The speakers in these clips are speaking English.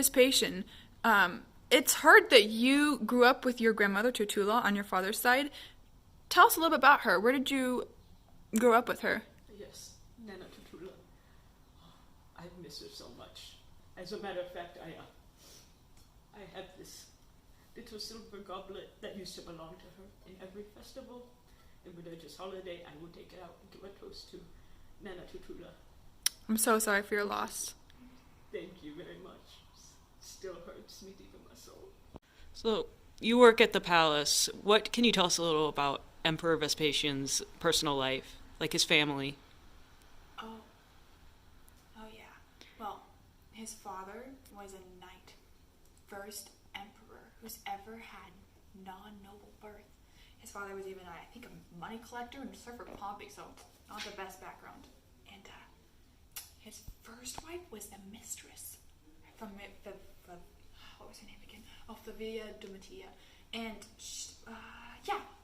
Vespasian, it's heard that you grew up with your grandmother Tertulla on your father's side. Tell us a little bit about her. Where did you grow up with her? Yes, Nana Tertulla. I miss her so much. As a matter of fact, I have this little silver goblet that used to belong to her. In every festival and religious holiday, I will take it out and give a toast to Nana Tertulla. I'm so sorry for your loss. Thank you very much. Still hurts me deep in my soul. So, you work at the palace. What can you tell us a little about Emperor Vespasian's personal life, like his family? Oh yeah. Well, his father was a knight, first emperor who's ever had non-noble birth. His father was even, I think, a money collector and served for Pompey, so not the best background. And his first wife was the mistress from what was her name again? Oh, Flavia Domitia. And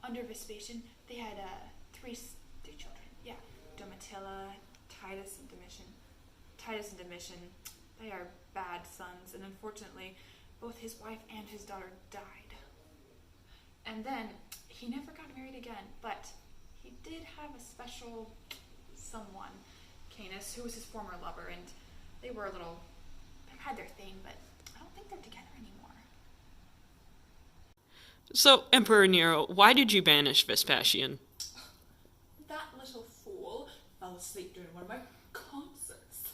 under Vespasian, they had three children. Yeah, Domitilla, Titus, and Domitian. Titus and Domitian, they are bad sons, and unfortunately, both his wife and his daughter died. And then he never got married again, but he did have a special someone, Canis, who was his former lover, and they had their thing, but I don't think they're together anymore. So, Emperor Nero, why did you banish Vespasian? That little fool fell asleep during one of my concerts.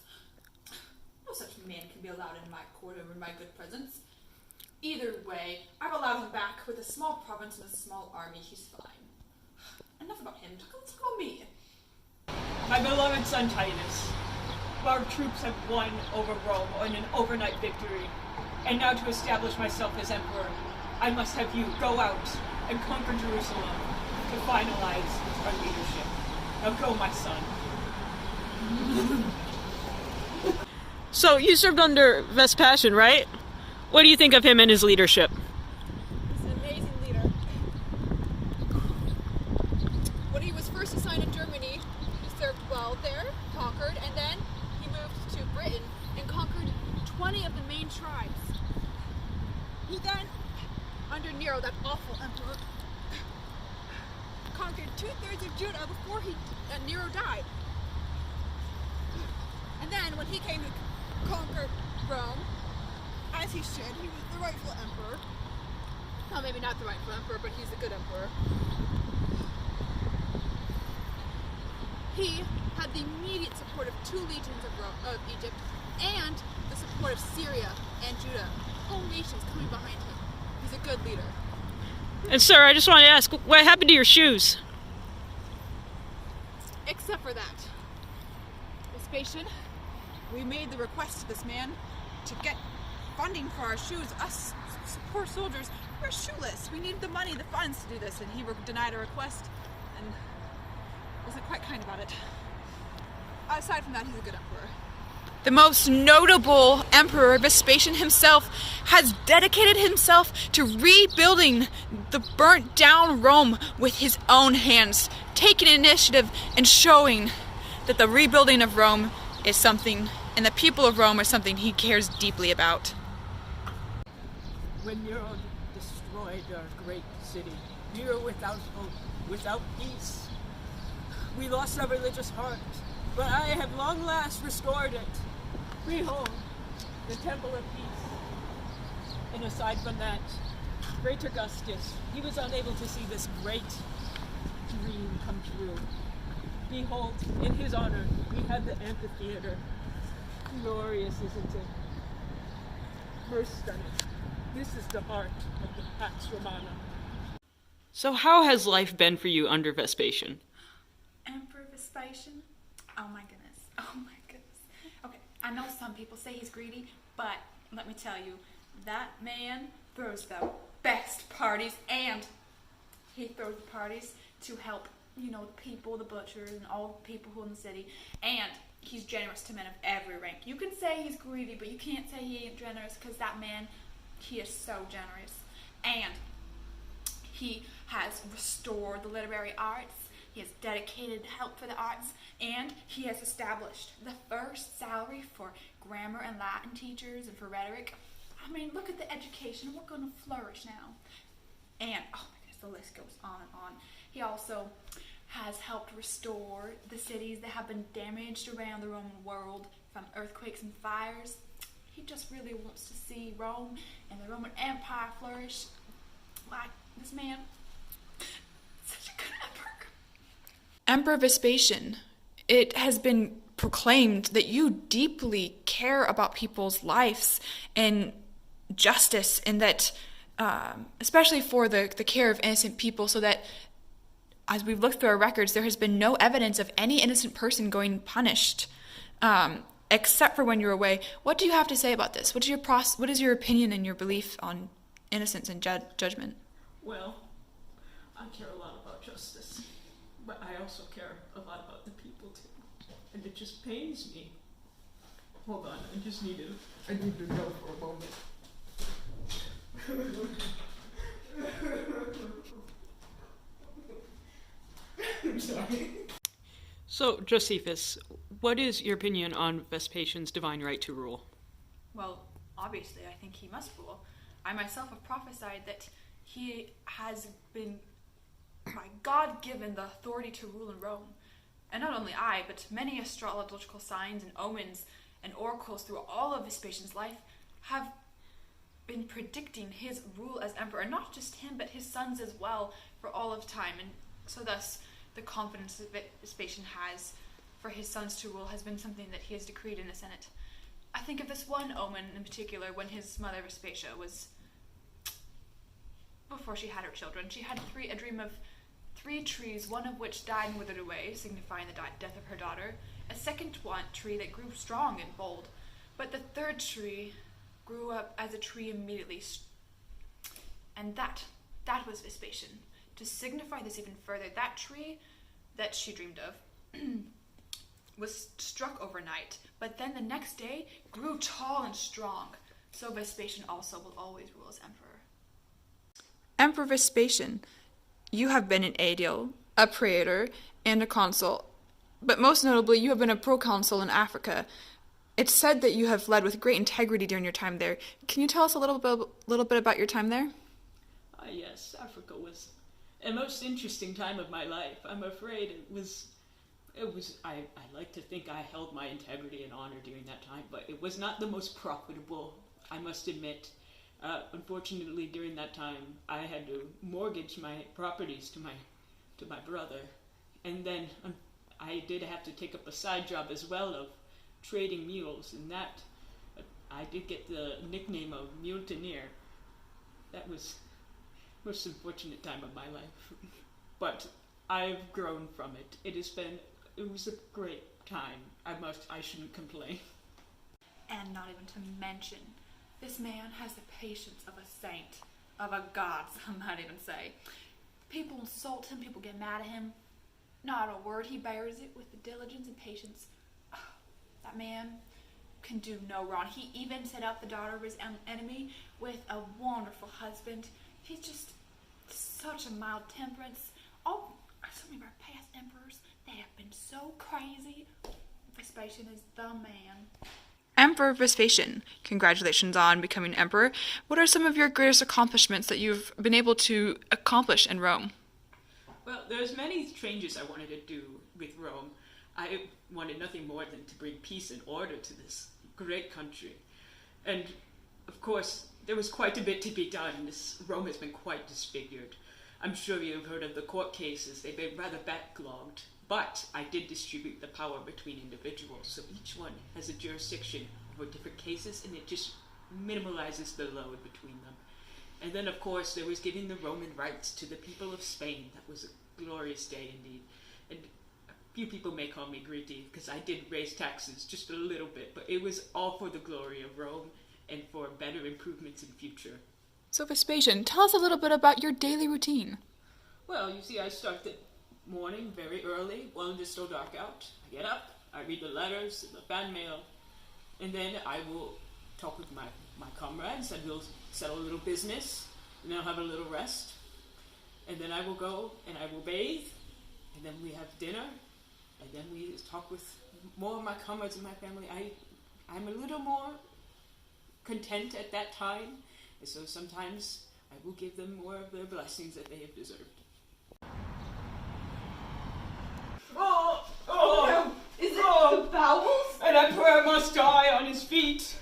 No such man can be allowed in my court or in my good presence. Either way, I've allowed him back with a small province and a small army. He's fine. Enough about him. Let's talk about me. My beloved son Titus, our troops have won over Rome in an overnight victory, and now to establish myself as emperor, I must have you go out and conquer Jerusalem to finalize our leadership. Now go, my son. So, you served under Vespasian, right? What do you think of him and his leadership? He's an amazing leader. When he was first assigned to Germany, he served well there, conquered, and then he moved to Britain and conquered 20 of the main tribes. He then, under Nero, that awful emperor, conquered 2/3 of Judah before Nero died. And then when he came to conquer Rome, as he should, he was the rightful emperor. Well, maybe not the rightful emperor, but he's a good emperor. He had the immediate support of 2 legions of Egypt and the support of Syria and Judah. Whole nations coming behind him. He's a good leader. And sir, I just wanted to ask, what happened to your shoes? Except for that. Vespasian, we made the request to this man to get funding for our shoes. Us poor soldiers, we're shoeless. We need the money, the funds to do this, and he denied our request and wasn't quite kind about it. Aside from that, he's a good emperor. The most notable emperor, Vespasian himself, has dedicated himself to rebuilding the burnt down Rome with his own hands, taking initiative and showing that the rebuilding of Rome is something, and the people of Rome are something he cares deeply about. When Nero destroyed our great city, Nero without hope, without peace, we lost our religious heart, but I have long last restored it. Behold, the Temple of Peace. And aside from that, great Augustus, he was unable to see this great dream come true. Behold, in his honor, we have the amphitheater. Glorious, isn't it? Most stunning. This is the heart of the Pax Romana. So, how has life been for you under Vespasian? Emperor Vespasian? Oh my goodness. Okay, I know some people say he's greedy, but let me tell you, that man throws the best parties, and he throws the parties to help, the people, the butchers, and all the people who are in the city, and he's generous to men of every rank. You can say he's greedy, but you can't say he ain't generous, because that man, he is so generous. And he has restored the literary arts, he has dedicated help for the arts, and he has established the first salary for grammar and Latin teachers and for rhetoric. I mean, look at the education. We're going to flourish now. And, oh my goodness, the list goes on and on. He also has helped restore the cities that have been damaged around the Roman world from earthquakes and fires. He just really wants to see Rome and the Roman Empire flourish. Like, this man, such a good emperor. Emperor Vespasian, it has been proclaimed that you deeply care about people's lives and justice, and that especially for the care of innocent people, so that as we've looked through our records, there has been no evidence of any innocent person going punished, except for when you're away. What do you have to say about this? What is your opinion and your belief on innocence and judgment? Well, I care a lot about justice, but I also care a lot about the people too. And it just pains me. Hold on, I need to go for a moment. I'm sorry. So, Josephus, what is your opinion on Vespasian's divine right to rule? Well, obviously, I think he must rule. I myself have prophesied that he has been, by God, given the authority to rule in Rome. And not only I, but many astrological signs and omens and oracles through all of Vespasian's life have been predicting his rule as emperor. And not just him, but his sons as well, for all of time. And so thus, the confidence that Vespasian has for his sons to rule has been something that he has decreed in the Senate. I think of this one omen in particular when his mother Vespasia was, before she had her children, she had a dream of 3 trees, one of which died and withered away, signifying the death of her daughter, a second tree that grew strong and bold, but the third tree grew up as a tree immediately, and that was Vespasian. To signify this even further, that tree that she dreamed of was struck overnight, but then the next day grew tall and strong. So Vespasian also will always rule as emperor. Emperor Vespasian, you have been an aedile, a praetor, and a consul, but most notably you have been a proconsul in Africa. It's said that you have led with great integrity during your time there. Can you tell us a little bit about your time there? Yes, Africa was a most interesting time of my life. I'm afraid I like to think I held my integrity and honor during that time, but it was not the most profitable, I must admit. Unfortunately, during that time, I had to mortgage my properties to my brother, and then I did have to take up a side job as well of trading mules, and that I did get the nickname of mutineer. That was the most unfortunate time of my life, but I've grown from it. It was a great time. I shouldn't complain. And not even to mention, this man has the patience of a saint, of a god, some might even say. People insult him, people get mad at him. Not a word, he bears it with the diligence and patience. That man can do no wrong. He even set up the daughter of his enemy with a wonderful husband. He's just such a mild temperance. Oh, so many of our past emperors, they have been so crazy. Vespasian is the man. Emperor Vespasian, congratulations on becoming emperor. What are some of your greatest accomplishments that you've been able to accomplish in Rome? Well, there's many changes I wanted to do with Rome. I wanted nothing more than to bring peace and order to this great country. And, of course, there was quite a bit to be done. Rome has been quite disfigured. I'm sure you've heard of the court cases. They've been rather backlogged. But I did distribute the power between individuals, so each one has a jurisdiction over different cases, and it just minimalizes the load between them. And then, of course, there was giving the Roman rights to the people of Spain. That was a glorious day indeed. And a few people may call me greedy, because I did raise taxes just a little bit, but it was all for the glory of Rome and for better improvements in the future. So Vespasian, tell us a little bit about your daily routine. Well, you see, I start the morning very early, while it's still dark out. I get up, I read the letters, the fan mail, and then I will talk with my comrades, and we'll settle a little business, and then I'll have a little rest, and then I will go and I will bathe, and then we have dinner, and then we talk with more of my comrades and my family. I'm a little more content at that time. And so sometimes I will give them more of their blessings that they have deserved. Oh! Is it the bowels? An emperor must die on his feet.